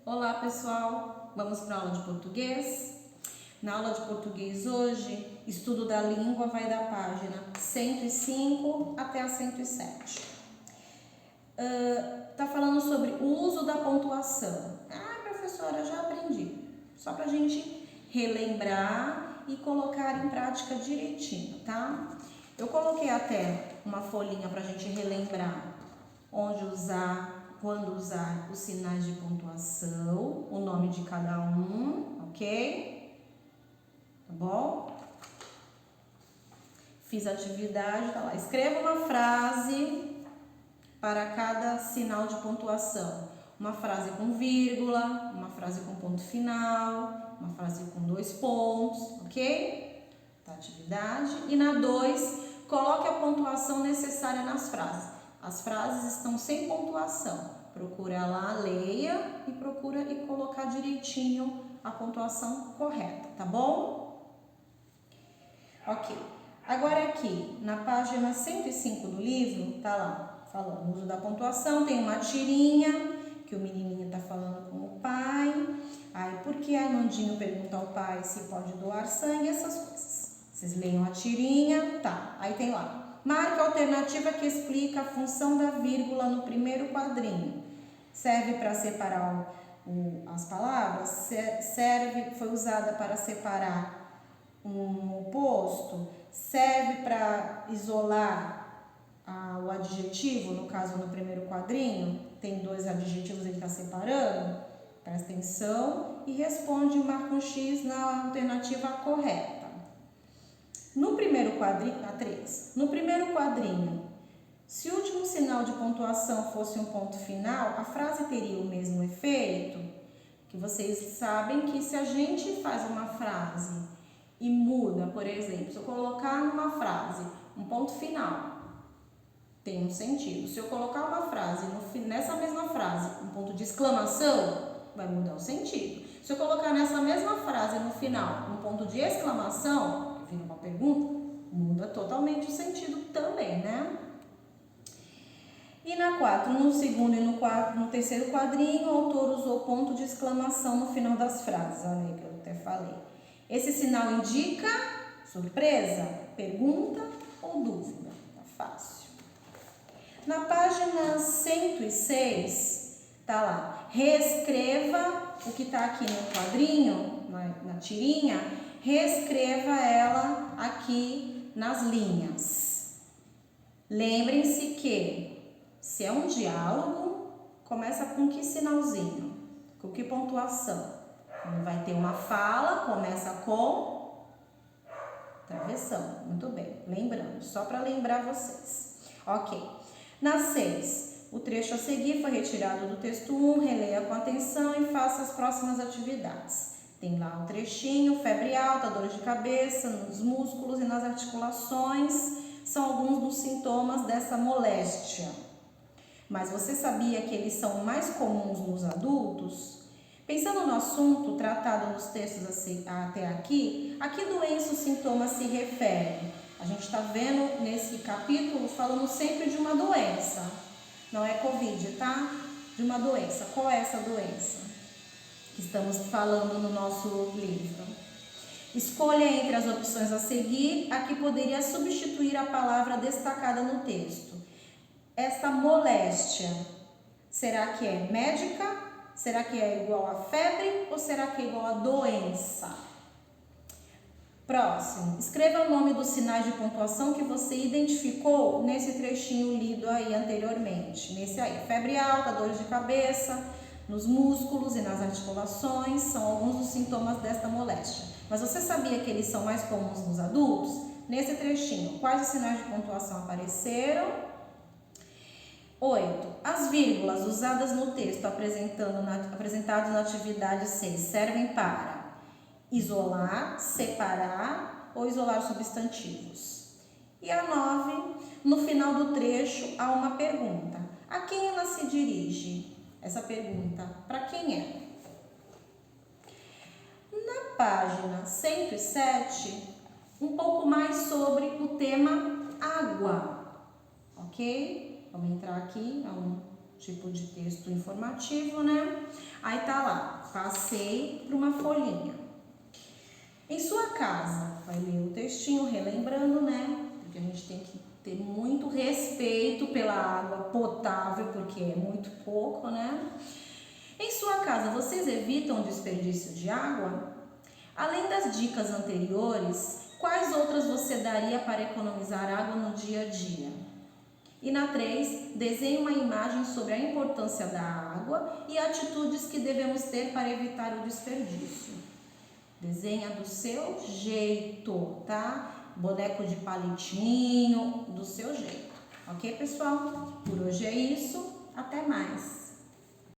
Olá pessoal, vamos para a aula de português? Na aula de português hoje, estudo da língua vai da página 105 até a 107. Tá falando sobre o uso da pontuação. Professora, já aprendi. Só para a gente relembrar e colocar em prática direitinho, tá? Eu coloquei até uma folhinha para a gente relembrar onde usar, quando usar os sinais de pontuação, o nome de cada um, ok? Tá bom? Fiz a atividade, tá lá. Escreva uma frase para cada sinal de pontuação. Uma frase com vírgula, uma frase com ponto final, uma frase com 2 pontos, ok? Tá, atividade. E na 2, coloque a pontuação necessária nas frases. As frases estão sem pontuação. Procura lá, leia e procura e colocar direitinho a pontuação correta, tá bom? Ok. Agora aqui, na página 105 do livro, tá lá, falando o uso da pontuação, tem uma tirinha que o menininho tá falando com o pai. Aí, por que Armandinho pergunta ao pai se pode doar sangue, essas coisas. Vocês leiam a tirinha, tá, aí tem lá. Marque a alternativa que explica a função da vírgula no primeiro quadrinho. Serve para separar as palavras? Foi usada para separar um oposto? Serve para isolar o adjetivo, no caso no primeiro quadrinho? Tem 2 adjetivos, ele está separando? Presta atenção e responde, marca um X na alternativa correta. No primeiro quadrinho, a 3. No primeiro quadrinho, se o último sinal de pontuação fosse um ponto final, a frase teria o mesmo efeito? Que vocês sabem que se a gente faz uma frase e muda, por exemplo, se eu colocar numa frase um ponto final, tem um sentido. Se eu colocar uma frase, nessa mesma frase, um ponto de exclamação, vai mudar o sentido. Se eu colocar nessa mesma frase no final um ponto de exclamação, vira uma pergunta, muda totalmente o sentido também, né? E na 4, no segundo e no terceiro quadrinho, o autor usou ponto de exclamação no final das frases, olha aí que eu até falei. Esse sinal indica surpresa, pergunta ou dúvida? Tá fácil. Na página 106, tá lá, reescreva o que está aqui no quadrinho, na tirinha, reescreva ela aqui nas linhas. Lembrem-se que, se é um diálogo, começa com que sinalzinho? Com que pontuação? Quando vai ter uma fala, começa com travessão. Muito bem, lembrando, só para lembrar vocês. Ok. Na 6, o trecho a seguir foi retirado do texto 1, releia com atenção e faça as próximas atividades. Tem lá um trechinho, febre alta, dor de cabeça, nos músculos e nas articulações, são alguns dos sintomas dessa moléstia. Mas você sabia que eles são mais comuns nos adultos? Pensando no assunto tratado nos textos até aqui, a que doença o sintoma se refere? A gente está vendo nesse capítulo falando sempre de uma doença. Não é Covid, tá? De uma doença. Qual é essa doença que estamos falando no nosso livro? Escolha entre as opções a seguir a que poderia substituir a palavra destacada no texto. Esta moléstia, será que é médica? Será que é igual a febre ou será que é igual a doença? Próximo, escreva o nome dos sinais de pontuação que você identificou nesse trechinho lido aí anteriormente. Nesse aí, febre alta, dores de cabeça, nos músculos e nas articulações, são alguns dos sintomas desta moléstia. Mas você sabia que eles são mais comuns nos adultos? Nesse trechinho, quais os sinais de pontuação apareceram? 8. As vírgulas usadas no texto apresentados na atividade 6 servem para isolar, separar ou isolar substantivos. E a 9, no final do trecho há uma pergunta. A quem ela se dirige? Essa pergunta, para quem é? Na página 107, um pouco mais sobre o tema água, ok? Vamos entrar aqui, é um tipo de texto informativo, né? Aí Aí tá lá, passei para uma folhinha. Em sua casa, vai ler o textinho, relembrando, né? Porque a gente tem que ter muito respeito pela água potável, porque é muito pouco, né? Em sua casa, vocês evitam o desperdício de água? Além das dicas anteriores, quais outras você daria para economizar água no dia a dia? E na 3, desenhe uma imagem sobre a importância da água e atitudes que devemos ter para evitar o desperdício. Desenha do seu jeito, tá? Boneco de palitinho, do seu jeito. Ok, pessoal? Por hoje é isso. Até mais!